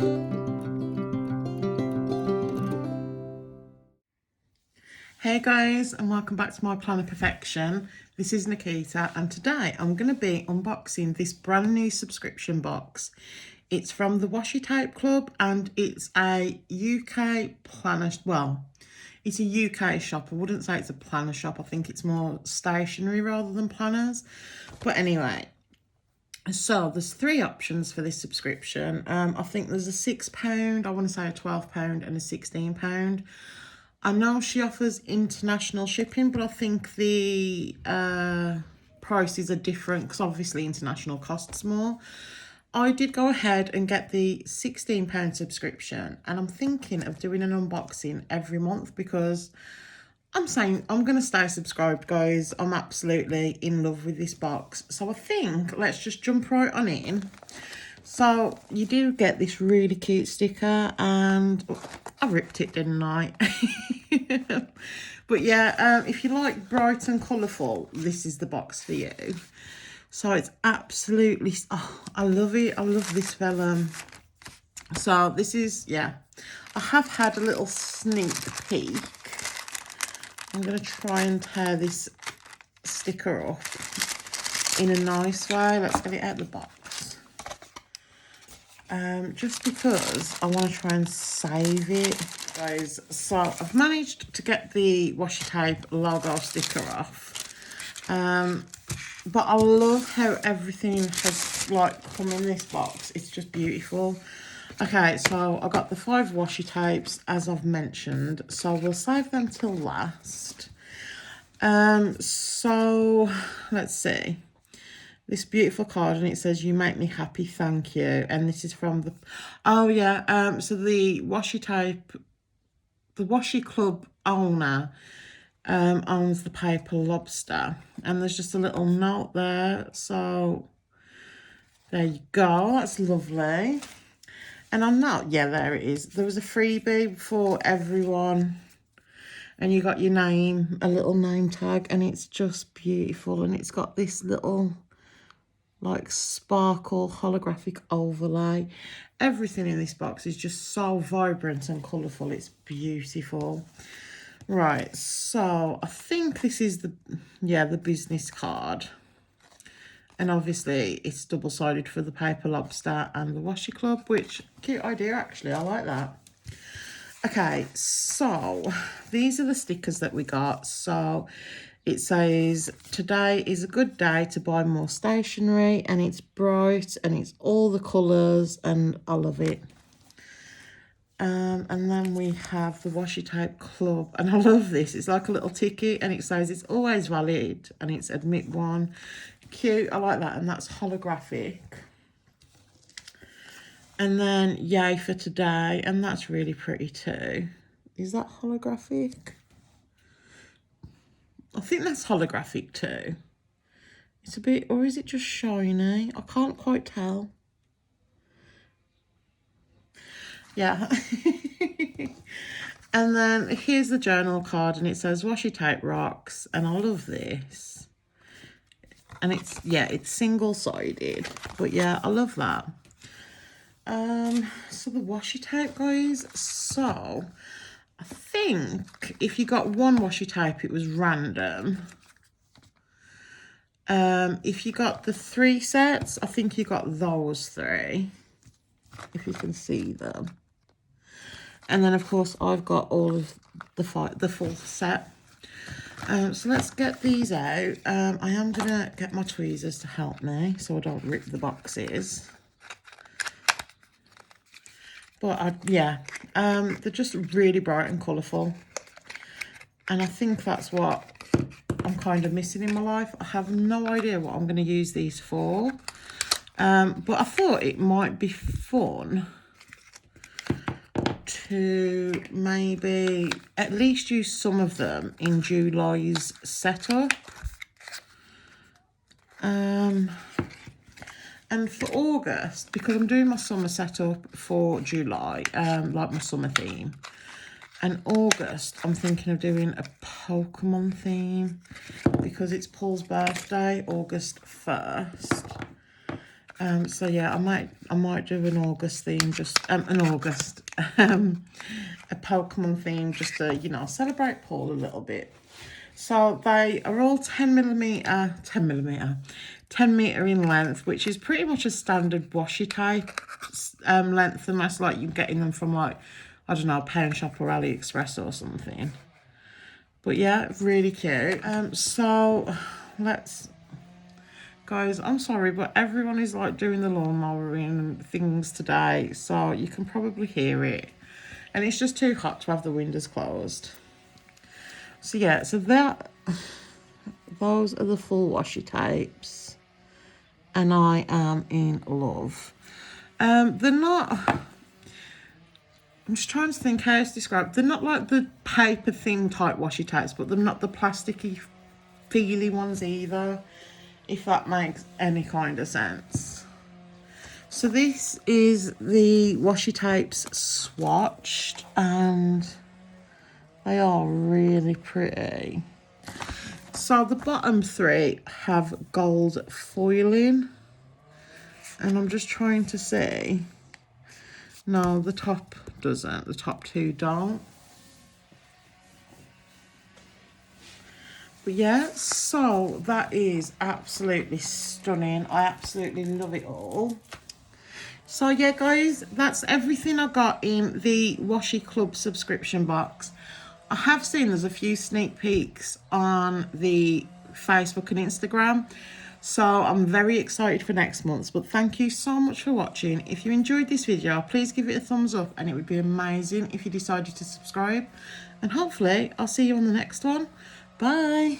Hey guys, and welcome back to my Plan of Perfection. This is Nikita, and today I'm going to be unboxing this brand new subscription box. It's from the Washi Tape Club, and it's a UK planner, well, it's a UK shop. I wouldn't say it's a planner shop. I think it's more stationery rather than planners. But anyway, so there's 3 options for this subscription. I think there's a £6, I want to say a £12 and a £16. I know she offers international shipping, but I think the prices are different because obviously international costs more. I did go ahead and get the £16 subscription, and I'm thinking of doing an unboxing every month because I'm saying I'm going to stay subscribed, guys. I'm absolutely in love with this box. So I think let's just jump right on in. So you do get this really cute sticker, and I ripped it, didn't I? But yeah, if you like bright and colourful, this is the box for you. So it's absolutely, oh, I love it. I love this vellum. So this is, yeah, I have had a little sneak peek. I'm going to try and tear this sticker up in a nice way. Let's get it out of the box. Just because I want to try and save it, guys. So I've managed to get the Washi Tape logo sticker off, but I love how everything has like come in this box. It's just beautiful. Okay, so I got the 5 Washi Tapes, as I've mentioned, so we'll save them till last. So let's see. This beautiful card, and it says, "You make me happy, thank you." And this is from the, oh yeah, so the Washi Tape, the Washi Club owner owns the Paper Lobster, and there's just a little note there. So there you go, that's lovely. And I'm not, yeah, there it is. There was a freebie for everyone, and you got your name, a little name tag, and it's just beautiful. And it's got this little like sparkle holographic overlay. Everything in this box is just so vibrant and colourful. It's beautiful. Right, so I think this is the, yeah, the business card. And obviously it's double-sided for the Paper Lobster and the Washi Club, which, cute idea actually, I like that. Okay, so these are the stickers that we got. So it says, "Today is a good day to buy more stationery," and it's bright and it's all the colours, and I love it. And then we have the Washi Tape Club, and I love this. It's like a little ticket, and it says it's always valid, and it's admit one. Cute, I like that, and that's holographic. And then yay for today, and that's really pretty too. Is that holographic? I think that's holographic too. It's a bit, or is it just shiny? I can't quite tell. Yeah. And then here's the journal card, and it says Washi Tape rocks, and I love this. And it's, yeah, it's single-sided, but yeah, I love that. So the Washi Tape, guys, so I think if you got one Washi Tape, it was random. If you got the 3 sets, I think you got those 3, if you can see them. And then, of course, I've got all of the full set. So let's get these out. I am going to get my tweezers to help me so I don't rip the boxes. But, yeah, they're just really bright and colourful. And I think that's what I'm kind of missing in my life. I have no idea what I'm going to use these for. But I thought it might be fun to maybe at least use some of them in July's setup. And for August, because I'm doing my summer setup for July, like my summer theme. And August, I'm thinking of doing a Pokemon theme because it's Paul's birthday, August 1st. So yeah, I might do an August theme, just a Pokemon theme, just to, you know, celebrate Paul a little bit. So they are all 10 metre in length, which is pretty much a standard washi tape length, and that's like you're getting them from, like, I don't know, Pound Shop or AliExpress or something. But yeah, really cute. So let's, guys, I'm sorry, but everyone is like doing the lawnmowering and things today, so you can probably hear it, and it's just too hot to have the windows closed. So yeah, so those are the full washi tapes, and I am in love. They're not, I'm just trying to think how to describe. They're not like the paper thin type washi tapes, but they're not the plasticky feely ones either, if that makes any kind of sense. So this is the washi tapes swatched, and they are really pretty. So the bottom three have gold foiling, and I'm just trying to see. No, the top doesn't. The top two don't. But yeah, so that is absolutely stunning. I absolutely love it all. So yeah, guys, that's everything I got in the Washi Club subscription box. I have seen there's a few sneak peeks on the Facebook and Instagram, so I'm very excited for next month's. But thank you so much for watching. If you enjoyed this video, please give it a thumbs up, and it would be amazing if you decided to subscribe. And hopefully I'll see you on the next one. Bye.